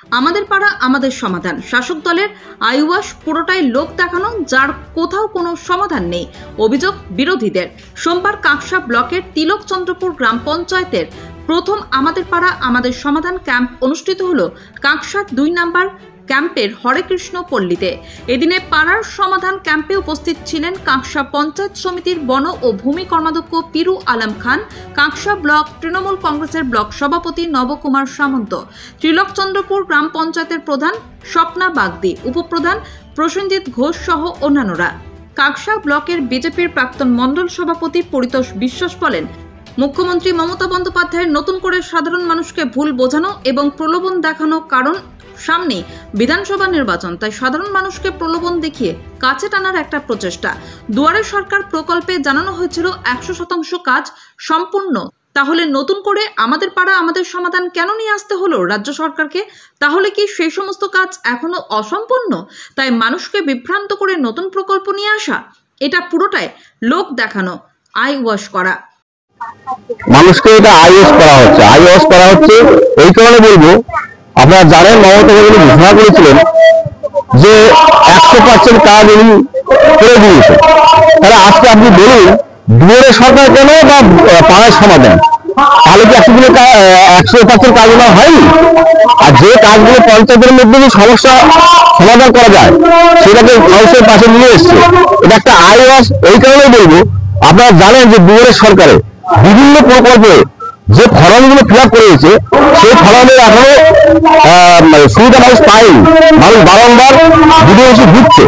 আমাদের পাড়া আমাদের সমাধান শাসক দলের আইওয়াস পুরোটাই লোক দেখানো, যার কোথাও কোনো সমাধান নেই, অভিযোগ বিরোধীদের। সোমবার কাঁকসা ব্লকের তিলকচন্দ্রপুর গ্রাম পঞ্চায়েতের প্রথম আমাদের পাড়া আমাদের সমাধান ক্যাম্প অনুষ্ঠিত হলো কাঁকসার 2 নম্বর ক্যাম্পের হরেকৃষ্ণ পল্লীতে। এদিনে পাড়ার সমাধান ক্যাম্পে উপস্থিত ছিলেন কাঁকসা পঞ্চায়েত সমিতির বন ও ভূমি কর্মাধ্যক্ষ পিরু আলম খান, কাঁকসা ব্লক তৃণমূল কংগ্রেসের ব্লক সভাপতি নবকুমার সামন্ত, তিলকচন্দ্রপুর গ্রাম পঞ্চায়েতের প্রধান স্বপ্না বাগদি, উপপ্রধান প্রসেনজিৎ ঘোষ সহ অন্যান্যরা। কাঁকসা ব্লকের বিজেপির প্রাক্তন মণ্ডল সভাপতি পরিতোষ বিশ্বাস বলেন, মুখ্যমন্ত্রী মমতা বন্দ্যোপাধ্যায়ের নতুন করে সাধারণ মানুষকে ভুল বোঝানো এবং প্রলোভন দেখানো, কারণ সামনে বিধানসভা নির্বাচন, তাই সাধারণ মানুষকে প্রলোভন দেখিয়ে কাছে টানার একটা প্রচেষ্টা। দুয়ারে সরকার প্রকল্পে জানানো হয়েছিল 100% কাজ সম্পূর্ণ, তাহলে নতুন করে আমাদের পাড়া আমাদের সমাধান কেন নিয়ে আসতে হলো রাজ্য সরকারকে? তাহলে কি সেই সমস্ত কাজ এখনো অসম্পূর্ণ? তাই মানুষকে বিভ্রান্ত করে নতুন প্রকল্প নিয়ে আসা, এটা পুরোটাই লোক দেখানো, আই ওয়াশ করা। মানুষকে এটা আইওয়াশ করা হচ্ছে এই কারণে বলবো, আপনারা জানেন মমতা বন্দ্যোপাধ্যায় ঘোষণা করেছিলেন যে 100% কাজ উনি করে দিয়েছে। তাহলে আজকে আপনি বলুন দুয়ারে সরকার কেন বা পাড়ার সমাধান, তাহলে কি 100% কাজ না হয়নি? আর যে কাজগুলো পঞ্চায়েতের মধ্যে যে সমস্যা সমাধান করা যায় সেটাকে মানুষের পাশে নিয়ে এসছে, এটা একটা আইওয়াশ। এই কারণে বলবো, আপনারা জানেন যে দুয়ারে সরকারে বিভিন্ন প্রকল্পে যে ফর্মগুলো ফিল আপ করেছে সেই ফর্মের এখনো সুবিধা মানুষ পায়নি, মানুষ বারংবার বিদেশে ঘুরছে।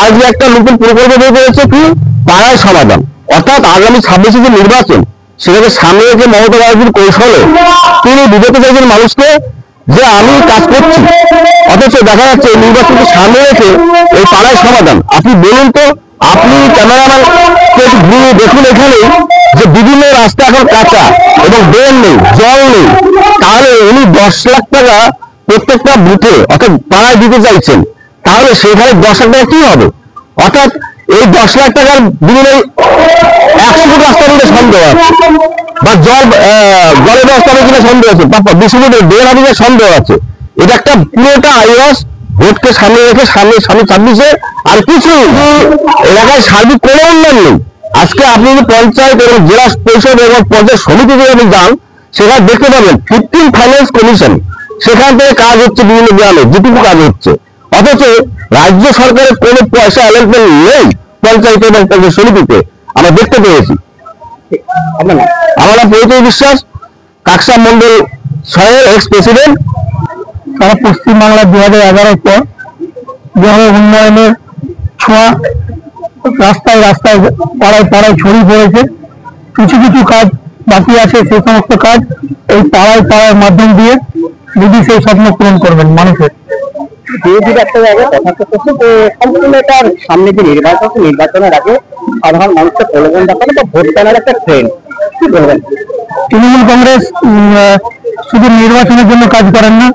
আজ একটা নতুন প্রকল্প বের করেছে কি পাড়ার সমাধান, অর্থাৎ আগামী 26 যে নির্বাচন সেটাকে সামনে রেখে মমতা ব্যানার্জির কৌশলে তিনি বুঝাতে চাইছেন মানুষকে যে আমি কাজ করছি, অথচ দেখা যাচ্ছে এই নির্বাচনকে সামনে রেখে এই পাড়ার সমাধান। আপনি বলুন তো, আপনি ক্যামেরাম্যান ঘুরে দেখুন এখানে যে বিভিন্ন রাস্তা এখন কাঁচা এবং ড্রেন নেই, জল নেই, তাহলে উনি 10 লাখ টাকা প্রত্যেকটা বুথে অর্থাৎ পাড়ায় দিতে চাইছেন, তাহলে সেখানে 10 লাখ টাকা কি হবে? অর্থাৎ এই 10 লাখ টাকার বিনিময়ে 100 ফুট রাস্তা নিতে সন্দেহ আছে, বা জলের ব্যবস্থা হবে কিনা সন্দেহ আছে, তারপর 200 ফুটের ড্রেন হবে কিনা সন্দেহ আছে। এটা একটা পুরোটা আইওয়াশ, ভোটকে সামনে রেখে সামনে 26-এ আর কিছু এলাকায় সার্বিক কোনো উন্নয়ন নেই। আজকে আপনি যদি পঞ্চায়েত এবং জেলা পরিষদ এবং পঞ্চায়েত সমিতিতে আপনি যান, সেখানে দেখতে পাবেন 15 ফাইন্যান্স কমিশন, সেখান থেকে কাজ হচ্ছে বিভিন্ন গ্রামে যেটুকু কাজ হচ্ছে, অথচ রাজ্য সরকারের কোনো পয়সা অ্যালটমেন্ট নেই পঞ্চায়েত এবং পঞ্চায়েত সমিতিতে, আমরা দেখতে পেয়েছি। আমার নাম পরিতোষ বিশ্বাস, কাঁকসা মন্ডল 6 এক্স প্রেসিডেন্ট। সারা পশ্চিমবাংলা 2011 পর যেভাবে উন্নয়নের ছোঁয়া রাস্তায় রাস্তায় পাড়ায় পাড়ায় ছড়িয়ে পড়েছে, কিছু কিছু কাজ বাকি আছে, সেই সমস্ত কাজ এই পাড়ায় পাড়ার মাধ্যম দিয়ে যদি সেই স্বপ্ন পূরণ করবেন মানুষের। একটা জায়গায় কথা করছে যে সম্পূর্ণ এটার সামনে যে নির্বাচনের আগে সাধারণ মানুষকে প্রলোভন দেখানো বা ভোট কেনার একটা ট্রেন্ড, কি বলবেন? তৃণমূল কংগ্রেস শুধু নির্বাচনের জন্য কাজ করেন না,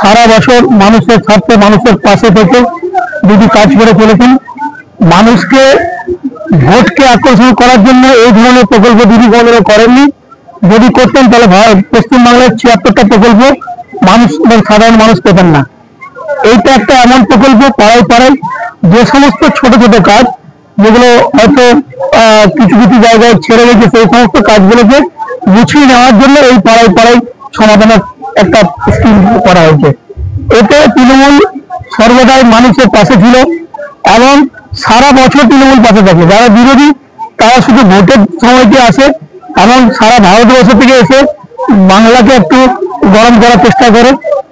সারা বছর মানুষের স্বার্থে মানুষের পাশে থেকে যদি কাজ করে চলেছেন। মানুষকে ভোটকে আকর্ষণ করার জন্য এই ধরনের প্রকল্প দিদি কোনোদিনও করেননি, যদি করতেন তাহলে পশ্চিমবাংলার 76টা প্রকল্প মানুষ এবং সাধারণ মানুষ পেতেন না। এইটা একটা এমন প্রকল্প পাড়ায় পাড়ায় যে সমস্ত ছোট ছোট কাজ যেগুলো হয়তো কিছু কিছু জায়গায় ছেড়ে গেছে, সেই সমস্ত কাজগুলোকে গুছিয়ে নেওয়ার জন্য এই পাড়ায় পাড়ায় সমাধানের একটা স্কিম করা হয়েছে। এতে তৃণমূল সর্বদাই মানুষের পাশে ছিল এবং সারা বছর তৃণমূল পাশে থাকে। যারা বিরোধী তারা শুধু ভোটের সময়তে আসে এবং সারা ভারতবর্ষ থেকে এসে বাংলাকে একটু গরম করার চেষ্টা করে,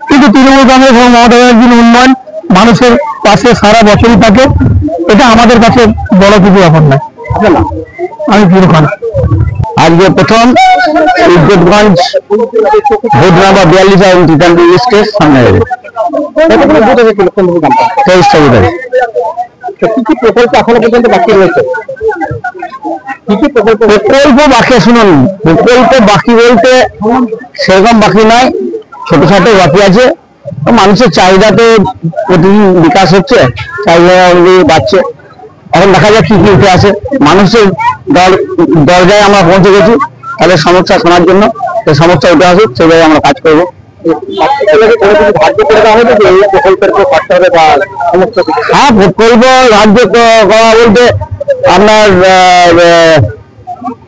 কিন্তু তৃণমূল কংগ্রেস এবং মমতা ব্যানার্জির উন্নয়ন মানুষের পাশে সারা বছরই থাকে। এটা আমাদের কাছে বড় কিছু ব্যাপার নয়। আমি পিরু খান। আজকে প্রথম ইজ্জতগঞ্জ ভোট নাম্বার 42 এবং 43 সামনে কি কি প্রকল্প এখনো পর্যন্ত বাকি রয়েছে? কি কি প্রকল্প বাকি? শুনুন, প্রকল্প বাকি বলতে সেরকম বাকি নয়, ছোট ছোট বাকি আছে। মানুষের চাহিদা তো প্রতিদিন বিকাশ হচ্ছে, চাহিদা অনুযায়ী বাড়ছে। এখন দেখা যাক কি কি উঠে আসে। মানুষের দরজায় আমরা পৌঁছে গেছি তাদের সমস্যা শোনার জন্য, সেই সমস্যা উঠে আসুক, সেভাবে আমরা কাজ করবো। হ্যাঁ, প্রকল্প রাজ্য করা বলতে আপনার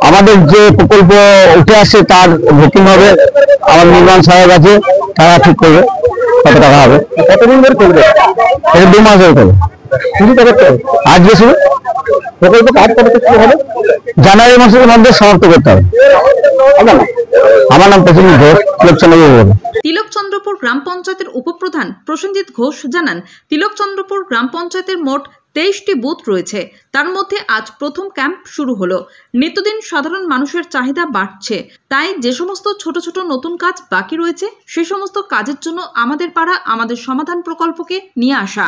আমাদের যে প্রকল্প উঠে আসছে তার ভোটিং হবে, আমার নির্মাণ সহায়ক আছে, তারা ঠিক করবে কত টাকা হবে। কতদিন ধরে করবে? 2 মাস হয়ে গেল। শুরু করতে হবে আজকে, শুরু প্রকল্প কাজ করতে শুরু হবে জানুয়ারি মাসের মধ্যে সমাপ্ত করতে হবে। আমার নাম প্রসেনজিৎ ঘোষ, তিলকচন্দ্রপুর। তিলকচন্দ্রপুর গ্রাম পঞ্চায়েতের উপপ্রধান প্রসেনজিৎ ঘোষ জানান, তিলকচন্দ্রপুর গ্রাম পঞ্চায়েতের মোট 23টি বুথ রয়েছে। তার মধ্যে আজ প্রথম ক্যাম্প শুরু হলো। নিত্যদিন সাধারণ মানুষের চাহিদা বাড়ছে, তাই যে সমস্ত ছোট ছোট নতুন কাজ বাকি রয়েছে সেই সমস্ত কাজের জন্য আমাদের পাড়া আমাদের সমাধান প্রকল্পকে নিয়ে আসা।